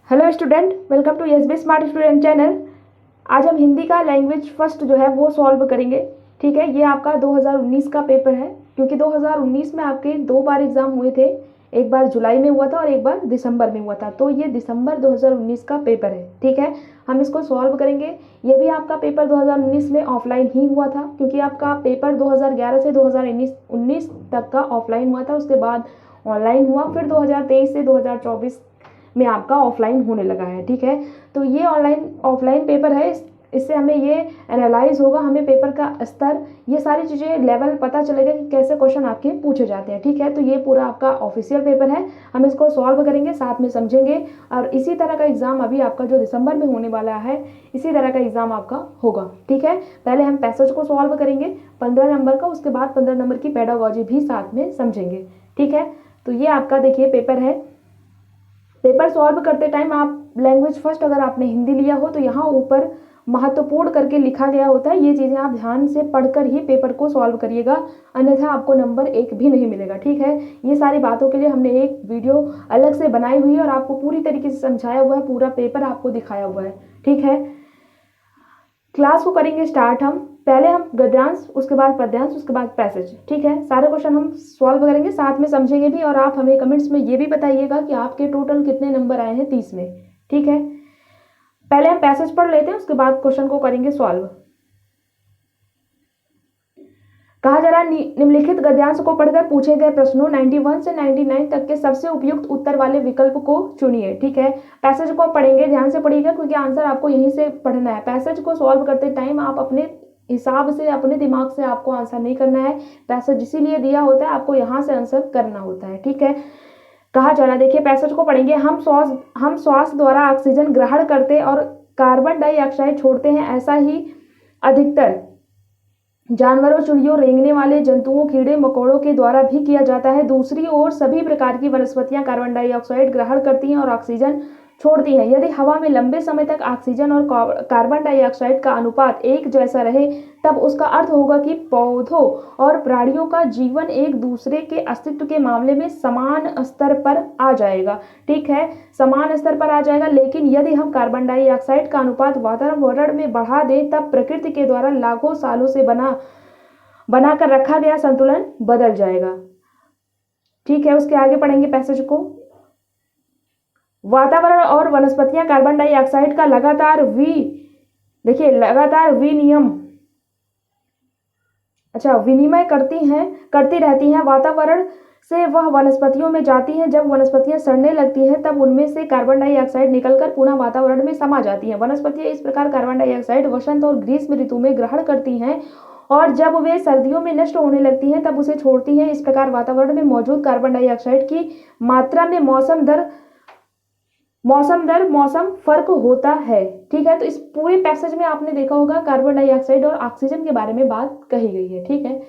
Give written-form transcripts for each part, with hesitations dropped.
Hello student, welcome to SB smart student channel. आज हम हिंदी का लैंग्वेज फर्स्ट जो है वो सॉल्व करेंगे। ठीक है, ये आपका 2019 का पेपर है, क्योंकि 2019 में आपके 2 बार एग्ज़ाम हुए थे। एक बार जुलाई में हुआ था और एक बार दिसंबर में हुआ था, तो ये दिसंबर 2019 का पेपर है। ठीक है, हम इसको सॉल्व करेंगे। ये भी आपका पेपर 2019 में ऑफलाइन ही हुआ था, क्योंकि आपका पेपर 2011 से 2019 तक का ऑफलाइन हुआ था, उसके बाद ऑनलाइन हुआ, फिर 2023 से 2024 में आपका ऑफलाइन होने लगा है। ठीक है, तो ये ऑफलाइन पेपर है, इससे हमें ये एनालाइज होगा, हमें पेपर का स्तर, ये सारी चीज़ें लेवल पता चलेगा कि कैसे क्वेश्चन आपके पूछे जाते हैं। ठीक है, तो ये पूरा आपका ऑफिशियल पेपर है, हम इसको सॉल्व करेंगे, साथ में समझेंगे। और इसी तरह का एग्जाम अभी आपका जो दिसंबर में होने वाला है, इसी तरह का एग्जाम आपका होगा। ठीक है, पहले हम पैसेज को सॉल्व करेंगे 15 नंबर का, उसके बाद 15 नंबर की पेडागोजी भी साथ में समझेंगे। ठीक है, तो ये आपका देखिए पेपर है। पेपर सॉल्व करते टाइम आप लैंग्वेज फर्स्ट अगर आपने हिंदी लिया हो तो यहाँ ऊपर महत्वपूर्ण करके लिखा गया होता है, ये चीज़ें आप ध्यान से पढ़कर ही पेपर को सॉल्व करिएगा, अन्यथा आपको नंबर 1 भी नहीं मिलेगा। ठीक है, ये सारी बातों के लिए हमने एक वीडियो अलग से बनाई हुई है और आपको पूरी तरीके से समझाया हुआ है, पूरा पेपर आपको दिखाया हुआ है। ठीक है, क्लास को करेंगे स्टार्ट। हम पहले हम गद्यांश, उसके बाद पद्यांश, उसके बाद पैसेज। ठीक है, सारे क्वेश्चन हम सॉल्व करेंगे, साथ में समझेंगे भी, और आप हमें कमेंट्स में ये भी बताइएगा कि आपके टोटल कितने नंबर आए हैं 30 में। ठीक है, पहले हम पैसेज पढ़ लेते हैं, उसके बाद क्वेश्चन को करेंगे सॉल्व। कहा जा रहा निम्नलिखित गद्यांश को पढ़कर पूछे गए प्रश्नों 91 से 99 तक के सबसे उपयुक्त उत्तर वाले विकल्प को चुनिए। ठीक है, पैसेज को पढ़ेंगे, ध्यान से पढ़िएगा, क्योंकि आंसर आपको यहीं से पढ़ना है। पैसेज को सॉल्व करते टाइम आप अपने हिसाब से, अपने दिमाग से आपको आंसर नहीं करना है, पैसेज इसीलिए दिया होता है, आपको यहाँ से आंसर करना होता है। ठीक है, कहा जा रहा, देखिए पैसेज को पढ़ेंगे। हम श्वास द्वारा ऑक्सीजन ग्रहण करते और कार्बन डाइऑक्साइड छोड़ते हैं, ऐसा ही अधिकतर जानवरों, चिड़ियों, रेंगने वाले जंतुओं, कीड़े मकोड़ों के द्वारा भी किया जाता है। दूसरी ओर सभी प्रकार की वनस्पतियां कार्बन डाइऑक्साइड ग्रहण करती हैं और ऑक्सीजन छोड़ती हैं। यदि हवा में लंबे समय तक ऑक्सीजन और कार्बन डाइऑक्साइड का अनुपात एक जैसा रहे, तब उसका अर्थ होगा कि पौधों और प्राणियों का जीवन एक दूसरे के अस्तित्व के मामले में समान स्तर पर आ जाएगा। ठीक है, समान स्तर पर आ जाएगा, लेकिन यदि हम कार्बन डाइऑक्साइड का अनुपात वातावरण में बढ़ा दें, तब प्रकृति के द्वारा लाखों सालों से बनाकर रखा गया संतुलन बदल जाएगा। ठीक है, उसके आगे पढ़ेंगे पैसेज को। वातावरण और वनस्पतियां कार्बन डाइऑक्साइड का लगातार विनिमय करती रहती हैं। वातावरण से वह वनस्पतियों में जाती हैं। जब वनस्पतियां सड़ने लगती हैं, तब उनमें से कार्बन डाइऑक्साइड निकलकर पुनः वातावरण में समा जाती हैं। वनस्पतियां इस प्रकार कार्बन डाइऑक्साइड वसंत और ग्रीष्म ऋतु में ग्रहण करती हैं, और जब वे सर्दियों में नष्ट होने लगती हैं, तब उसे छोड़ती हैं। इस प्रकार वातावरण में मौजूद कार्बन डाइऑक्साइड की मात्रा में मौसम फर्क होता है। ठीक है, तो इस पूरे पैसेज में आपने देखा होगा कार्बन डाइऑक्साइड और ऑक्सीजन के बारे में बात कही गई है। ठीक है,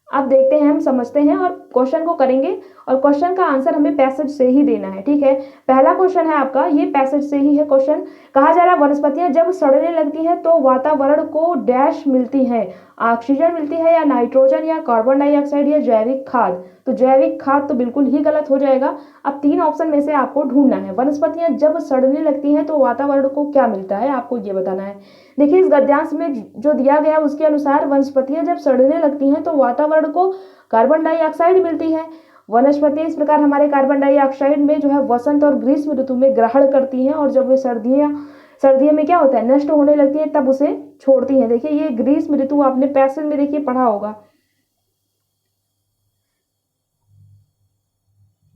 अब देखते हैं, हम समझते हैं और क्वेश्चन को करेंगे, और क्वेश्चन का आंसर हमें पैसेज से ही देना है। ठीक है, पहला क्वेश्चन है आपका, ये पैसेज से ही है क्वेश्चन। कहा जा रहा है वनस्पतियां जब सड़ने लगती हैं तो वातावरण को डैश मिलती है, ऑक्सीजन मिलती है या नाइट्रोजन या कार्बन डाइऑक्साइड या जैविक खाद। तो जैविक खाद तो बिल्कुल ही गलत हो जाएगा। अब 3 ऑप्शन में से आपको ढूंढना है। वनस्पतियां जब सड़ने लगती हैं तो वातावरण को क्या मिलता है, आपको ये बताना है। देखिए, इस गद्यांश में जो दिया गया उसके अनुसार वनस्पतियां जब सड़ने लगती हैं तो वातावरण को कार्बन डाइऑक्साइड मिलती है। वनस्पतियां इस प्रकार हमारे कार्बन डाइऑक्साइड में जो है वसंत और ग्रीष्म ऋतु में ग्रहण करती हैं, और जब वे सर्दियों में क्या होता है, नष्ट होने लगती है, तब उसे छोड़ती हैं। देखिए, ये ग्रीष्म ऋतु आपने पैसेज में देखिए पढ़ा होगा।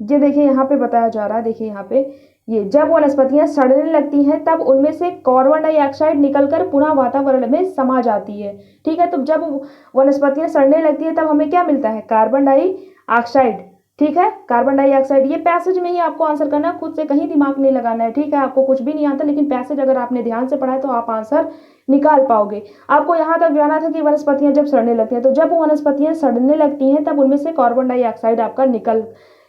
ये देखिए यहाँ पे बताया जा रहा है, देखिए यहाँ पे, ये जब वनस्पतियां सड़ने लगती हैं तब उनमें से कार्बन डाइऑक्साइड निकलकर पुनः वातावरण में समा जाती है। ठीक है, तो जब वनस्पतियां सड़ने लगती है तब हमें क्या मिलता है, कार्बन डाइऑक्साइड। ठीक है, कार्बन डाइऑक्साइड, ये पैसेज में ही आपको आंसर करना है, खुद से कहीं दिमाग नहीं लगाना है। ठीक है, आपको कुछ भी नहीं आता, लेकिन पैसेज अगर आपने ध्यान से पढ़ा है तो आप आंसर निकाल पाओगे। आपको यहाँ तक जाना था कि वनस्पतियां जब सड़ने लगती हैं, तो जब वनस्पतियां सड़ने लगती हैं तब उनमें से कार्बन डाइऑक्साइड आपका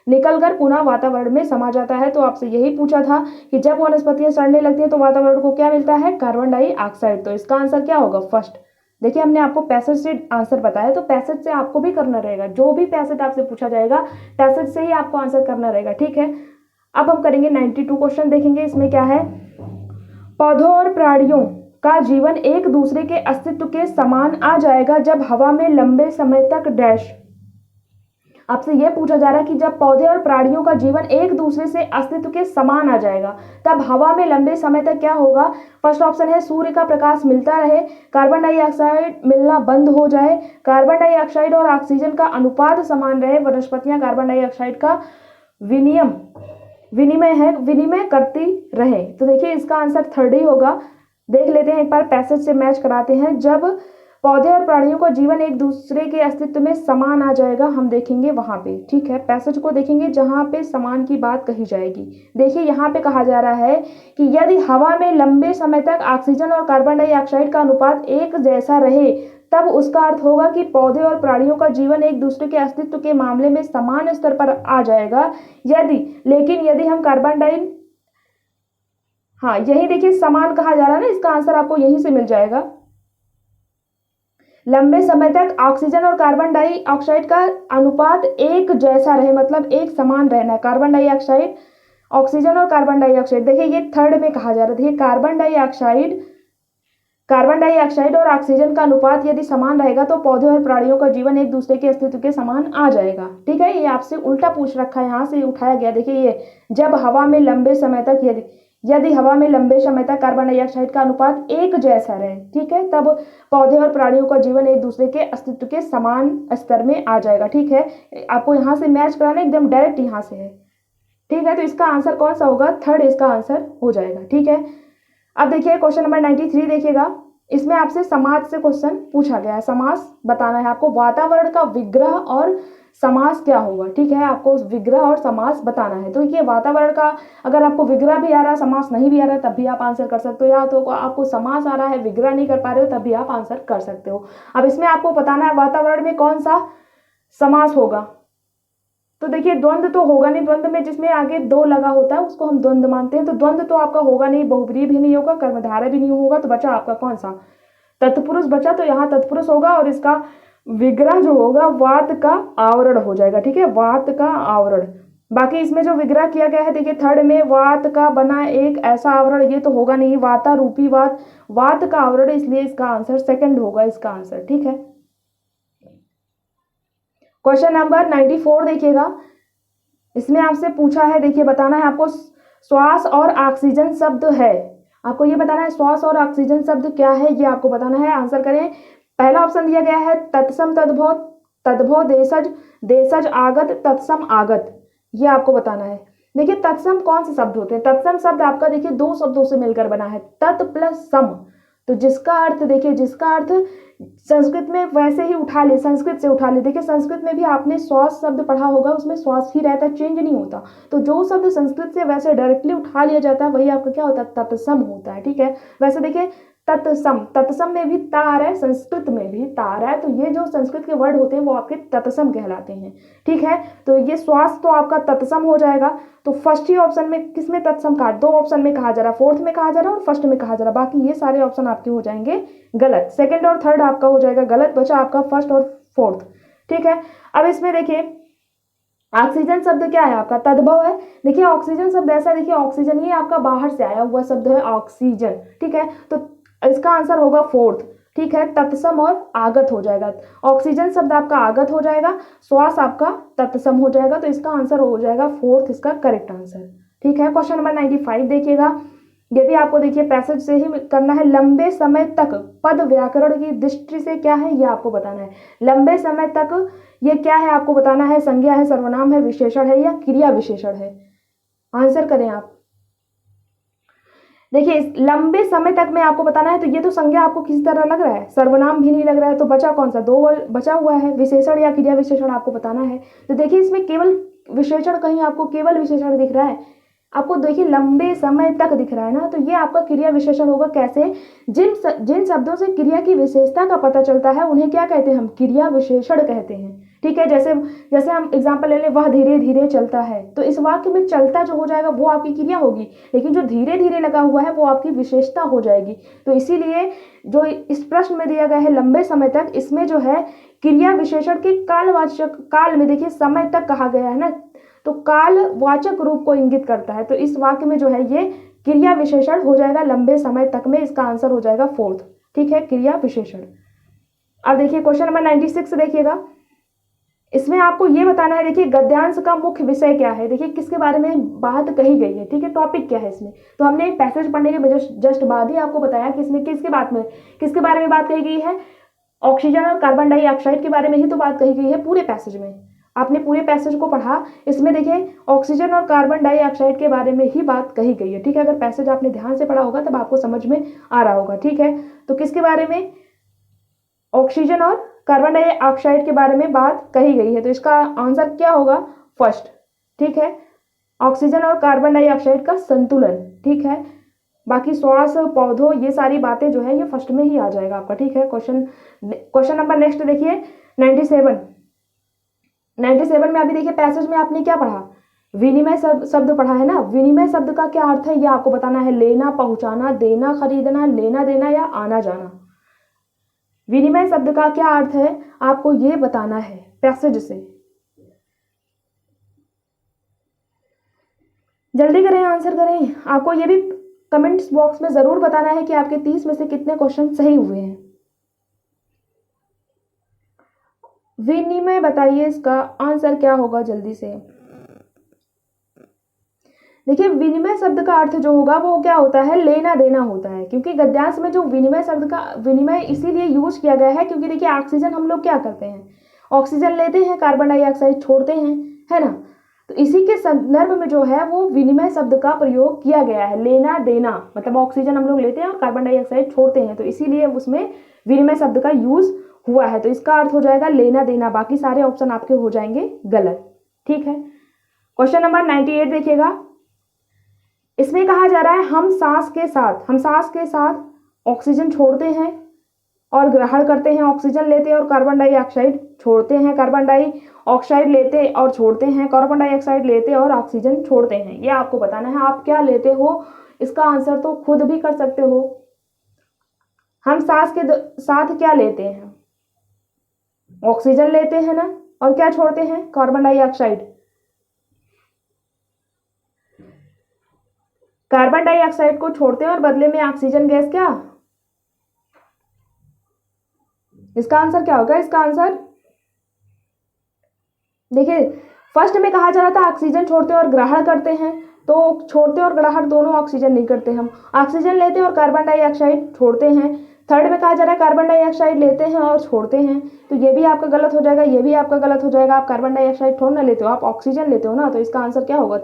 निकलकर पुनः वातावरण में समा जाता है। तो आपसे यही पूछा था कि जब वनस्पतियां सड़ने लगती हैं तो वातावरण को क्या मिलता है, कार्बन डाइऑक्साइड। तो इसका आंसर क्या होगा, फर्स्ट। देखिए, हमने आपको पैसेज से आंसर बताया, तो पैसेज से आपको भी करना रहेगा। जो भी पैसेज आपसे पूछा जाएगा, पैसेज से ही आपको आंसर करना रहेगा। ठीक है, अब हम करेंगे 92 क्वेश्चन, देखेंगे इसमें क्या है। पौधों और प्राणियों का जीवन एक दूसरे के अस्तित्व के समान आ जाएगा जब हवा में लंबे समय तक डैश। आपसे यह पूछा जा रहा है कि जब पौधे और प्राणियों का जीवन एक दूसरे से अस्तित्व के समान आ जाएगा तब हवा में लंबे समय तक क्या होगा। फर्स्ट ऑप्शन है सूर्य का प्रकाश मिलता रहे, कार्बन डाइऑक्साइड मिलना बंद हो जाए, कार्बन डाइऑक्साइड और ऑक्सीजन का अनुपात समान रहे, वनस्पतियां कार्बन डाइऑक्साइड का विनिमय करती रहे। तो देखिए इसका आंसर थर्ड ही होगा। देख लेते हैं एक बार, पैसेज से मैच कराते हैं। जब पौधे और प्राणियों का जीवन एक दूसरे के अस्तित्व में समान आ जाएगा, हम देखेंगे वहां पे, ठीक है। पैसेज को देखेंगे जहां पे समान की बात कही जाएगी। देखिए यहाँ पे कहा जा रहा है कि यदि हवा में लंबे समय तक ऑक्सीजन और कार्बन डाइऑक्साइड का अनुपात एक जैसा रहे तब उसका अर्थ होगा कि पौधे और प्राणियों का जीवन एक दूसरे के अस्तित्व के मामले में समान स्तर पर आ जाएगा। यदि हम यही देखिए समान कहा जा रहा है ना, इसका आंसर आपको यहीं से मिल जाएगा। लंबे समय तक ऑक्सीजन और कार्बन डाइऑक्साइड का अनुपात एक जैसा रहे, मतलब एक समान रहना है। कार्बन डाइऑक्साइड, ऑक्सीजन और कार्बन डाइऑक्साइड, देखिए ये थर्ड में कहा जा रहा है। देखिए कार्बन डाइऑक्साइड और ऑक्सीजन का अनुपात यदि समान रहेगा तो पौधे और प्राणियों का जीवन एक दूसरे के अस्तित्व के समान आ जाएगा, ठीक है। ये आपसे उल्टा पूछ रखा है, यहाँ से उठाया गया। देखिए ये जब हवा में लंबे समय तक यदि हवा में लंबे समय तक कार्बन डाइऑक्साइड का अनुपात एक जैसा रहे, ठीक है, तब पौधे और प्राणियों का जीवन एक दूसरे के अस्तित्व के समान स्तर में आ जाएगा, ठीक है। आपको यहाँ से मैच कराना एकदम डायरेक्ट यहाँ से है, ठीक है। तो इसका आंसर कौन सा होगा, थर्ड इसका आंसर हो जाएगा, ठीक है। अब देखिए क्वेश्चन नंबर 93 देखिएगा। इसमें आपसे समाज से क्वेश्चन पूछा गया है। समास बताना है आपको। वातावरण का विग्रह और समास क्या होगा, ठीक है। आपको विग्रह और समास बताना है। तो ये वातावरण का, अगर आपको विग्रह भी आ रहा है समास नहीं भी आ रहा है तब भी आप आंसर कर सकते हो, या तो आपको समास आ रहा है विग्रह नहीं कर पा रहे हो तब भी आप आंसर कर सकते हो। अब इसमें आपको बताना है वातावरण में कौन सा समास होगा। तो देखिए द्वंद्व तो होगा नहीं, द्वंद्व में जिसमें आगे दो लगा होता है उसको हम द्वंद्व मानते हैं। तो द्वंद्व तो आपका होगा नहीं, बहुब्रीहि भी नहीं होगा, कर्मधारय भी नहीं होगा। तो बचा आपका कौन सा, तत्पुरुष बचा। तो यहाँ तत्पुरुष होगा और इसका विग्रह जो होगा वात का आवरण हो जाएगा, ठीक है, वात का आवरण। बाकी इसमें जो विग्रह किया गया है देखिए थर्ड में वात का बना एक ऐसा आवरण, ये तो होगा नहीं, वाता रूपी वात का आवरण, इसलिए इसका आंसर सेकंड होगा इसका आंसर, ठीक है। क्वेश्चन नंबर 94 देखिएगा। इसमें आपसे पूछा है, देखिए बताना है आपको श्वास और ऑक्सीजन शब्द है। आपको ये बताना है श्वास और ऑक्सीजन शब्द क्या है, ये आपको बताना है। आंसर करें। पहला ऑप्शन दिया गया है तत्सम तद्भव, तद्भव देशज, देशज आगत, तत्सम आगत, ये आपको बताना है। देखिए तत्सम कौन से शब्द होते हैं। तत्सम शब्द आपका देखिए दो शब्दों से मिलकर बना है, तत् प्लस सम। तो जिसका अर्थ देखिए, जिसका अर्थ संस्कृत में वैसे ही उठा ले, संस्कृत से उठा ले। देखिए संस्कृत में भी आपने श्वास शब्द पढ़ा होगा, उसमें श्वास ही रहता है, चेंज नहीं होता। तो जो शब्द संस्कृत से वैसे डायरेक्टली उठा लिया जाता है वही आपका क्या होता है, तत्सम होता है, ठीक है। वैसे देखिए तत्सम, तत्सम में भी तार है, संस्कृत में भी तार है, तो ये जो संस्कृत के वर्ड होते हैं वो आपके तत्सम कहलाते हैं, ठीक है। तो ये श्वास तो आपका तत्सम हो जाएगा। तो फर्स्ट ही ऑप्शन में किसमें तत्सम कहा, दो ऑप्शन में कहा जा रहा, फोर्थ में कहा जा रहा है और फर्स्ट में कहा जा रहा। बाकी ये सारे ऑप्शन आपके हो जाएंगे गलत, सेकंड और थर्ड आपका हो जाएगा गलत, बचा आपका फर्स्ट और फोर्थ, ठीक है। अब इसमें देखिए ऑक्सीजन शब्द क्या है आपका, तद्भव है। देखिए ऑक्सीजन शब्द ऐसा, देखिए ऑक्सीजन ये आपका बाहर से आया हुआ शब्द है ऑक्सीजन, ठीक है। तो इसका आंसर होगा फोर्थ, ठीक है। तत्सम और आगत हो जाएगा। ऑक्सीजन शब्द आपका आगत हो जाएगा, श्वास आपका तत्सम हो जाएगा। तो इसका आंसर हो जाएगा फोर्थ, इसका करेक्ट आंसर, ठीक है। क्वेश्चन नंबर 95 देखिएगा। ये भी आपको देखिए पैसेज से ही करना है। लंबे समय तक पद व्याकरण की दृष्टि से क्या है ये आपको बताना है। लंबे समय तक ये क्या है आपको बताना है, संज्ञा है, सर्वनाम है, विशेषण है या क्रिया विशेषण है। आंसर करें आप। देखिए लंबे समय तक में आपको बताना है, तो ये तो संज्ञा आपको किसी तरह लग रहा है, सर्वनाम भी नहीं लग रहा है, तो बचा कौन सा, दो वर्ड बचा हुआ है, विशेषण या क्रिया विशेषण आपको बताना है। तो देखिए इसमें केवल विशेषण, कहीं आपको केवल विशेषण दिख रहा है, आपको देखिए लंबे समय तक दिख रहा है ना, तो ये आपका क्रिया विशेषण होगा। कैसे, जिन शब्दों से क्रिया की विशेषता का पता चलता है उन्हें क्या कहते हैं, हम क्रिया विशेषण कहते हैं, ठीक है। जैसे हम एग्जाम्पल ले लें, वह धीरे धीरे चलता है, तो इस वाक्य में चलता जो हो जाएगा वो आपकी क्रिया होगी, लेकिन जो धीरे धीरे लगा हुआ है वो आपकी विशेषता हो जाएगी। तो इसीलिए जो इस प्रश्न में दिया गया है लंबे समय तक, इसमें जो है क्रिया विशेषण के कालवाचक, काल में देखिए समय तक कहा गया है ना, तो कालवाचक रूप को इंगित करता है। तो इस वाक्य में जो है ये क्रिया विशेषण हो जाएगा लंबे समय तक में, इसका आंसर हो जाएगा फोर्थ। ठीक है, क्रिया विशेषण। अब देखिए क्वेश्चन नंबर 96 देखिएगा, इसमें आपको ये बताना है, देखिए गद्यांश का मुख्य विषय क्या है, देखिए किसके बारे में बात कही गई है। ठीक है, टॉपिक क्या है इसमें, तो हमने एक पैसेज पढ़ने के जस्ट बाद ही आपको बताया कि इसमें किसके बारे में बात कही गई है, ऑक्सीजन और कार्बन डाइऑक्साइड के बारे में ही तो बात कही गई है पूरे पैसेज में। आपने पूरे पैसेज को पढ़ा, इसमें देखिए ऑक्सीजन और कार्बन डाइऑक्साइड के बारे में ही बात कही गई है। ठीक है, अगर पैसेज आपने ध्यान से पढ़ा होगा तब आपको समझ में आ रहा होगा। ठीक है, तो किसके बारे में, ऑक्सीजन और कार्बन डाइऑक्साइड के बारे में बात कही गई है, तो इसका आंसर क्या होगा, फर्स्ट। ठीक है, ऑक्सीजन और कार्बन डाइऑक्साइड का संतुलन। ठीक है, बाकी श्वास, पौधों, ये सारी बातें जो है ये फर्स्ट में ही आ जाएगा आपका। ठीक है, क्वेश्चन नंबर नेक्स्ट देखिए 97 में अभी देखिए पैसेज में आपने क्या पढ़ा, विनिमय शब्द पढ़ा है ना। विनिमय शब्द का क्या अर्थ है ये आपको बताना है, लेना, पहुंचाना, देना, खरीदना, लेना देना या आना जाना। विनिमय शब्द का क्या अर्थ है आपको ये बताना है पैसेज से। जल्दी करें, आंसर करें। आपको ये भी कमेंट्स बॉक्स में जरूर बताना है कि आपके 30 में से कितने क्वेश्चन सही हुए हैं। विनिमय बताइए, इसका आंसर क्या होगा जल्दी से। देखिए विनिमय शब्द का अर्थ जो होगा वो क्या होता है, लेना देना होता है। क्योंकि गद्यांश में जो विनिमय शब्द का विनिमय इसीलिए यूज किया गया है क्योंकि देखिए ऑक्सीजन हम लोग क्या करते हैं, ऑक्सीजन लेते हैं, कार्बन डाइऑक्साइड छोड़ते हैं, है ना। तो इसी के संदर्भ में जो है वो विनिमय शब्द का प्रयोग किया गया है, लेना देना, मतलब ऑक्सीजन हम लोग लेते हैं और कार्बन डाइऑक्साइड छोड़ते हैं, तो इसीलिए उसमें विनिमय शब्द का यूज हुआ है। तो इसका अर्थ हो जाएगा लेना देना, बाकी सारे ऑप्शन आपके हो जाएंगे गलत। ठीक है, क्वेश्चन नंबर 98 देखिएगा, इसमें कहा जा रहा है हम सांस के साथ ऑक्सीजन छोड़ते हैं और ग्रहण करते हैं, ऑक्सीजन लेते हैं और कार्बन डाइऑक्साइड छोड़ते हैं, कार्बन डाइऑक्साइड लेते और छोड़ते हैं, कार्बन डाइऑक्साइड लेते और ऑक्सीजन छोड़ते हैं। ये आपको बताना है आप क्या लेते हो, इसका आंसर तो खुद भी कर सकते हो। हम सांस के साथ क्या लेते हैं, ऑक्सीजन लेते हैं ना, और क्या छोड़ते हैं, कार्बन डाइऑक्साइड। कार्बन डाइऑक्साइड को छोड़ते हैं और बदले में ऑक्सीजन गैस, क्या इसका आंसर क्या होगा, इसका आंसर देखिए फर्स्ट में कहा जा रहा था ऑक्सीजन छोड़ते और ग्रहण करते हैं, तो छोड़ते और ग्रहण दोनों ऑक्सीजन नहीं करते, हम ऑक्सीजन लेते हैं और कार्बन डाइऑक्साइड छोड़ते हैं। थर्ड में कहा जा रहा है कार्बन डाइऑक्साइड लेते हैं और छोड़ते हैं, तो ये भी आपका गलत हो जाएगा, ये भी आपका गलत हो जाएगा। आप कार्बन डाइऑक्साइड थोड़ा ना लेते हो, आप ऑक्सीजन लेते हो ना, तो इसका आंसर क्या होगा,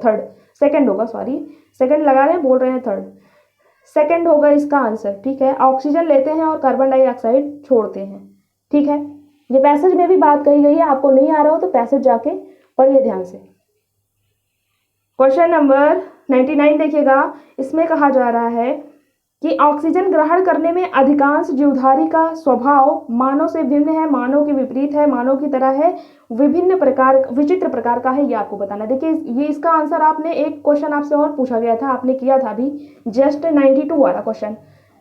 सेकंड होगा, सेकंड लगा रहे हैं, बोल रहे हैं थर्ड, सेकंड होगा इसका आंसर। ठीक है, ऑक्सीजन लेते हैं और कार्बन डाइऑक्साइड छोड़ते हैं। ठीक है, ये पैसेज में भी बात कही गई है, आपको नहीं आ रहा हो तो पैसेज जाके पढ़िए ध्यान से। क्वेश्चन नंबर 99 देखिएगा, इसमें कहा जा रहा है कि ऑक्सीजन ग्रहण करने में अधिकांश जीवधारी का स्वभाव मानव से भिन्न है, मानव के विपरीत है, मानव की तरह है, विचित्र प्रकार का है, ये आपको बताना। देखिए ये इसका आंसर आपने एक क्वेश्चन आपसे और पूछा गया था, आपने किया था अभी जस्ट 92 वाला क्वेश्चन,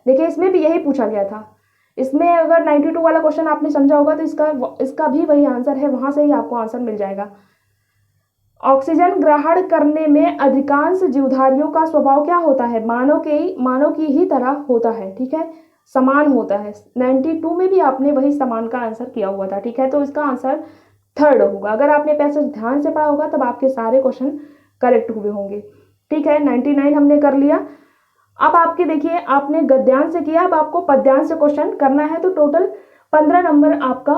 देखिए इसमें भी यही पूछा गया था। इसमें अगर 92 वाला क्वेश्चन आपने समझा होगा तो इसका भी वही आंसर है, वहां से ही आपको आंसर मिल जाएगा। ऑक्सीजन ग्रहण करने में अधिकांश जीवधारियों का स्वभाव क्या होता है, मानव की ही तरह होता है। ठीक है, समान होता है। 92 में भी आपने वही समान का आंसर किया हुआ था। ठीक है, तो इसका आंसर थर्ड होगा। अगर आपने पैसेज ध्यान से पढ़ा होगा तब आपके सारे क्वेश्चन करेक्ट हुए होंगे। ठीक है, 99 हमने कर लिया। अब आपके देखिए आपने गद्यांश से किया, अब आपको पद्यांश से क्वेश्चन करना है, तो टोटल 15 नंबर आपका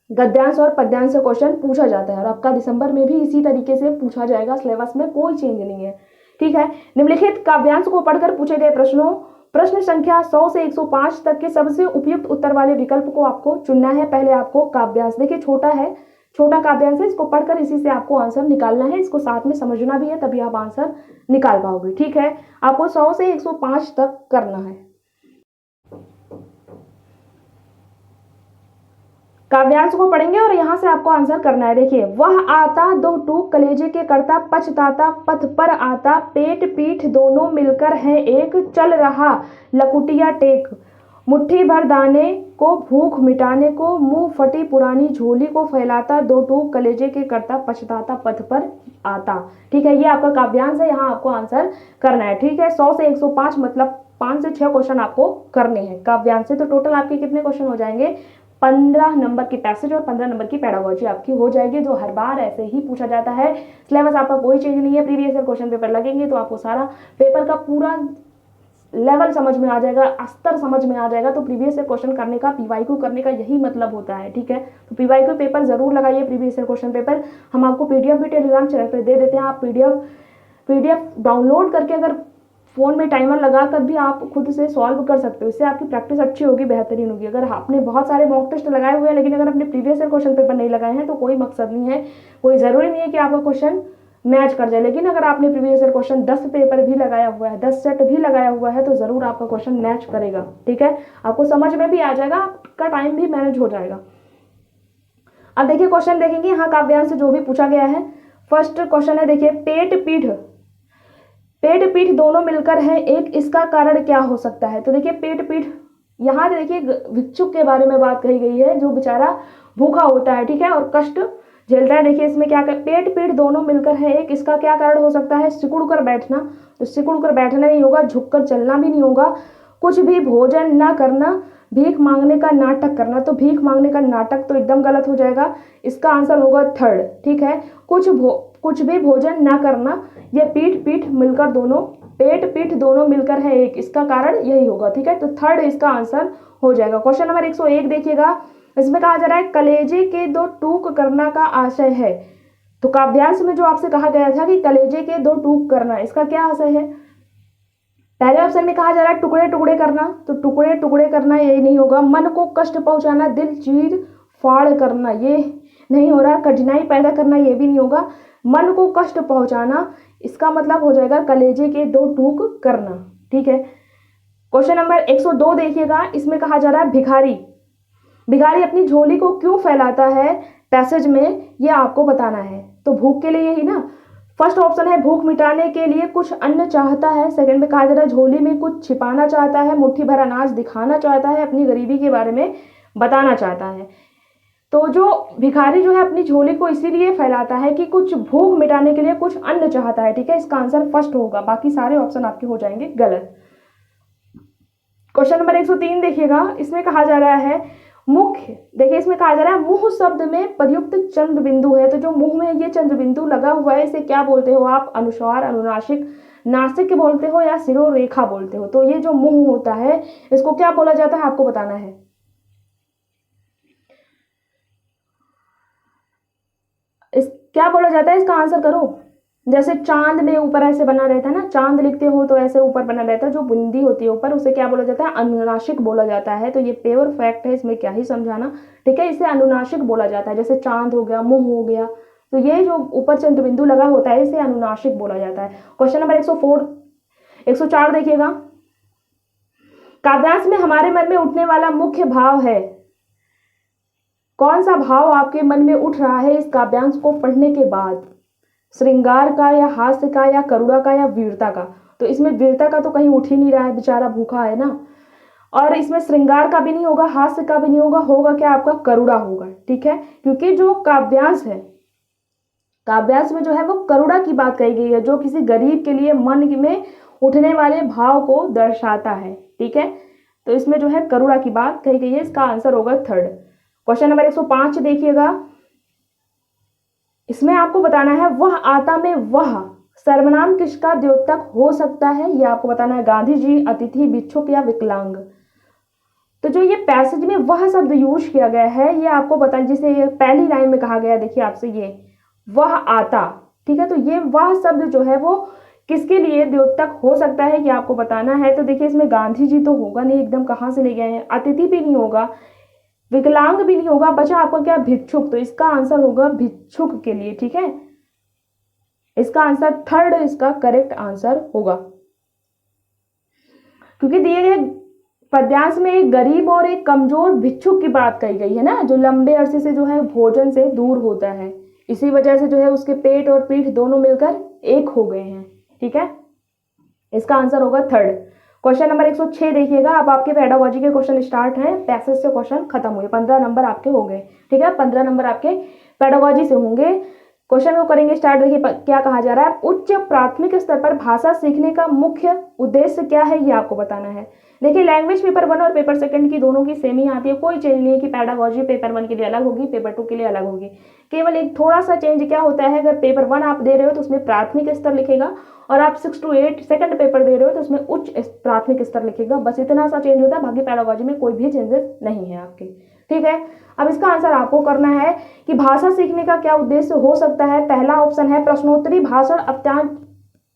गद्यांश और पद्यांश से क्वेश्चन पूछा जाता है, और आपका दिसंबर में भी इसी तरीके से पूछा जाएगा, सिलेबस में कोई चेंज नहीं है। ठीक है, निम्नलिखित काव्यांश को पढ़कर पूछे गए प्रश्न संख्या 100 से 105 तक के सबसे उपयुक्त उत्तर वाले विकल्प को आपको चुनना है। पहले आपको काव्यांश, देखिए छोटा काव्यांश है, इसको पढ़कर इसी से आपको आंसर निकालना है, इसको साथ में समझना भी है, तभी आप आंसर निकाल पाओगे। ठीक है, आपको 100 से 105 तक करना है। काव्यांश को पढ़ेंगे और यहाँ से आपको आंसर करना है। देखिए, वह आता दो टूक कलेजे के करता, पछताता पथ पर आता, पेट पीठ दोनों मिलकर है एक, चल रहा लकुटिया टेक, मुट्ठी भर दाने को भूख मिटाने को, मुंह फटी पुरानी झोली को फैलाता, दो टूक कलेजे के करता, पछताता पथ पर आता। ठीक है, ये आपका काव्यांश है, यहाँ आपको आंसर करना है। ठीक है, 100 से 105 मतलब 5 से 6 क्वेश्चन आपको करने हैं काव्यांश से। तो टोटल आपके कितने क्वेश्चन हो जाएंगे? 15 नंबर की पैसेज और 15 नंबर की पेडागोजी आपकी हो जाएगी, जो हर बार ऐसे ही पूछा जाता है। सिलेबस आपका कोई चेंज नहीं है, प्रीवियस ईयर क्वेश्चन पेपर लगेंगे तो आपको सारा पेपर का पूरा लेवल समझ में आ जाएगा, स्तर समझ में आ जाएगा। तो प्रीवियस ईयर क्वेश्चन करने का, पीवाईक्यू करने का यही मतलब होता है। ठीक है, तो पीवाईक्यू पेपर जरूर लगाइए, प्रीवियस ईयर क्वेश्चन पेपर। हम आपको पीडीएफ भी टेलीग्राम चैनल पर दे देते हैं, आप पीडीएफ डाउनलोड करके अगर फोन में टाइमर लगा कर भी आप खुद से सॉल्व कर सकते हो। इससे आपकी प्रैक्टिस अच्छी होगी, बेहतरीन होगी। अगर आपने बहुत सारे मॉक टेस्ट लगाए हुए हैं लेकिन अगर अपने प्रीवियस ईयर क्वेश्चन पेपर नहीं लगाए हैं तो कोई मकसद नहीं है, कोई ज़रूरी नहीं है कि आपका क्वेश्चन मैच कर जाए। लेकिन अगर आपने प्रीवियस ईयर क्वेश्चन 10 पेपर भी लगाया हुआ है, 10 सेट भी लगाया हुआ है, तो ज़रूर आपका क्वेश्चन मैच करेगा। ठीक है, आपको समझ में भी आ जाएगा, आपका टाइम भी मैनेज हो जाएगा। अब देखिए क्वेश्चन देखेंगे यहाँ काव्यांश से जो भी पूछा गया है। फर्स्ट क्वेश्चन है, देखिए पेट पीठ दोनों मिलकर है एक, इसका कारण क्या हो सकता है? तो देखिए पेट पीठ, यहाँ देखिए भिक्षुक के बारे में बात कही गई है, जो बेचारा भूखा होता है। ठीक है, और कष्ट झेलता है। देखिए इसमें क्या पेट पीठ दोनों मिलकर है एक, इसका क्या कारण हो सकता है? सिकुड़ कर बैठना। तो सिकुड़ कर बैठना नहीं होगा, झुक कर चलना भी नहीं होगा, कुछ भी भोजन ना करना, भीख मांगने का नाटक करना। तो भीख मांगने का नाटक तो एकदम गलत हो जाएगा, इसका आंसर होगा थर्ड। ठीक है, कुछ भी भोजन ना करना, ये पेट पीठ दोनों मिलकर है एक, इसका कारण यही होगा। ठीक है, तो थर्ड इसका आंसर हो जाएगा। क्वेश्चन नंबर 101 देखिएगा, इसमें कहा जा रहा है कलेजे के दो टूक करना का आशय है। तो काव्यांश में जो आपसे कहा गया था कि कलेजे के दो टूक करना, इसका क्या आशय है? पहले ऑप्शन में कहा जा रहा है टुकड़े टुकड़े करना, तो टुकड़े टुकड़े करना यही नहीं होगा। मन को कष्ट पहुंचाना, दिल चीर फाड़ करना, ये नहीं हो रहा। कठिनाई पैदा करना, ये भी नहीं होगा। मन को कष्ट पहुंचाना, इसका मतलब हो जाएगा कलेजे के दो टूक करना। ठीक है, क्वेश्चन नंबर 102 देखिएगा, इसमें कहा जा रहा है भिखारी अपनी झोली को क्यों फैलाता है पैसेज में, ये आपको बताना है। तो भूख के लिए ही ना। फर्स्ट ऑप्शन है भूख मिटाने के लिए कुछ अन्न चाहता है। सेकंड में कहा जा रहा है झोली में कुछ छिपाना चाहता है, मुट्ठी भर अनाज दिखाना चाहता है, अपनी गरीबी के बारे में बताना चाहता है। तो जो भिखारी जो है अपनी झोली को इसीलिए फैलाता है कि कुछ भूख मिटाने के लिए कुछ अन्न चाहता है। ठीक है, इसका आंसर फर्स्ट होगा, बाकी सारे ऑप्शन आपके हो जाएंगे गलत। क्वेश्चन नंबर 103 देखिएगा, इसमें कहा जा रहा है मुख्य, देखिए इसमें कहा जा रहा है मुंह शब्द में प्रयुक्त चंद्र बिंदु है। तो जो मुंह में ये चंद्र बिंदु लगा हुआ है, इसे क्या बोलते हो आप? अनुस्वार, अनुनासिक, नासिक बोलते हो या शिरोरेखा बोलते हो? तो ये जो मुंह होता है इसको क्या बोला जाता है, आपको बताना है। इस क्या बोला जाता है, इसका आंसर करो। जैसे चांद में ऊपर ऐसे बना रहता है ना, चांद लिखते हो तो ऐसे ऊपर बना रहता है, जो बिंदी होती है ऊपर, उसे क्या बोला जाता है? अनुनासिक बोला जाता है। तो ये प्योर फैक्ट है, इसमें क्या ही समझाना। ठीक है, इसे अनुनासिक बोला जाता है। जैसे चांद हो गया, मुंह हो गया, तो ये जो ऊपर चंद्र बिंदु लगा होता है इसे अनुनासिक बोला जाता है। क्वेश्चन नंबर 104 देखिएगा, काव्यांश में हमारे मन में उठने वाला मुख्य भाव है। कौन सा भाव आपके मन में उठ रहा है इस काव्यांश को पढ़ने के बाद? श्रृंगार का या हास्य का या करुणा का या वीरता का? तो इसमें वीरता का तो कहीं उठ ही नहीं रहा है, बेचारा भूखा है ना। और इसमें श्रृंगार का भी नहीं होगा, हास्य का भी नहीं होगा, होगा क्या आपका? करुणा होगा। ठीक है, क्योंकि जो काव्यांश है, काव्यांश में जो है वो करुणा की बात कही गई है, जो किसी गरीब के लिए मन में उठने वाले भाव को दर्शाता है। ठीक है, तो इसमें जो है करुणा की बात कही गई है, इसका आंसर होगा थर्ड। क्वेश्चन नंबर 105 देखिएगा, इसमें आपको बताना है वह आता में वह सर्वनाम किसका द्योतक हो सकता है, यह आपको बताना है। गांधी जी, अतिथि, भिक्षुक या विकलांग? तो जो ये पैसेज में वह शब्द यूज किया गया है, ये आपको पता है, जिसे ये पहली लाइन में कहा गया, देखिए आपसे ये वह आता। ठीक है, तो ये वह शब्द जो है वो किसके लिए द्योतक हो सकता है, ये आपको बताना है। तो देखिए इसमें गांधी जी तो होगा नहीं, एकदम कहाँ से ले गए हैं। अतिथि भी नहीं होगा, विकलांग भी नहीं होगा, बचा आपको क्या? भिक्षुक। तो इसका आंसर होगा भिक्षुक के लिए। ठीक है, इसका आंसर थर्ड, इसका करेक्ट आंसर होगा। क्योंकि दिए गए पद्यांश में एक गरीब और एक कमजोर भिक्षुक की बात कही गई है ना, जो लंबे अरसे से जो है भोजन से दूर होता है, इसी वजह से जो है उसके पेट और पीठ दोनों मिलकर एक हो गए हैं। ठीक है, इसका आंसर होगा थर्ड। क्वेश्चन नंबर 106 देखिएगा, अब आपके पेडागोजी के क्वेश्चन स्टार्ट हैं, पैसेज से क्वेश्चन खत्म हुए, 15 नंबर आपके हो गए। ठीक है, 15 नंबर आपके पेडागोजी से होंगे। क्वेश्चन को करेंगे स्टार्ट। देखिए क्या कहा जा रहा है, उच्च प्राथमिक स्तर पर भाषा सीखने का मुख्य उद्देश्य क्या है, ये आपको बताना है। देखिए लैंग्वेज पेपर 1 और पेपर 2 की दोनों की सेम ही आती है, कोई चेंज नहीं है कि पैडागोजी पेपर 1 के लिए अलग होगी, पेपर 2 के लिए अलग होगी। केवल एक थोड़ा सा चेंज क्या होता है, अगर पेपर 1 आप दे रहे हो तो उसमें प्राथमिक स्तर लिखेगा, और आप 6 to 8 सेकंड पेपर दे रहे हो तो उसमें उच्च प्राथमिक स्तर लिखेगा। बस इतना सा चेंज होता है, बाकी पैडागोजी में कोई भी चेंजेस नहीं है आपके। ठीक है, अब इसका आंसर आपको करना है कि भाषा सीखने का क्या उद्देश्य हो सकता है। पहला ऑप्शन है प्रश्नोत्तरी भाषण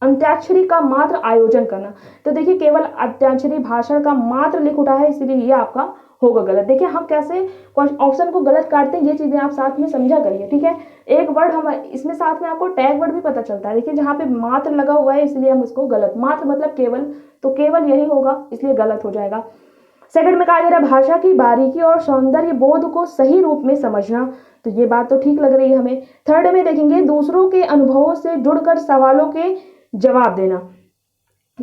अंत्याक्षरी का मात्र आयोजन करना। तो देखिए केवल अंत्याक्षरी भाषण का मात्र लिख उठा है, इसलिए ये आपका होगा गलत। देखिए हम कैसे ऑप्शन को गलत काटते हैं, ये चीजें आप साथ में समझा करिए। ठीक है, एक वर्ड हम इसमें साथ में आपको टैग वर्ड भी पता चलता है। देखिए जहाँ पे मात्र लगा हुआ है इसलिए हम इसको गलत, मात्र मतलब केवल, तो केवल यही होगा, इसलिए गलत हो जाएगा। सेकंड में कहा जा रहा है भाषा की बारीकी और सौंदर्य बोध को सही रूप में समझना, तो ये बात तो ठीक लग रही है हमें। थर्ड में देखेंगे दूसरों के अनुभवों से जुड़कर सवालों के जवाब देना।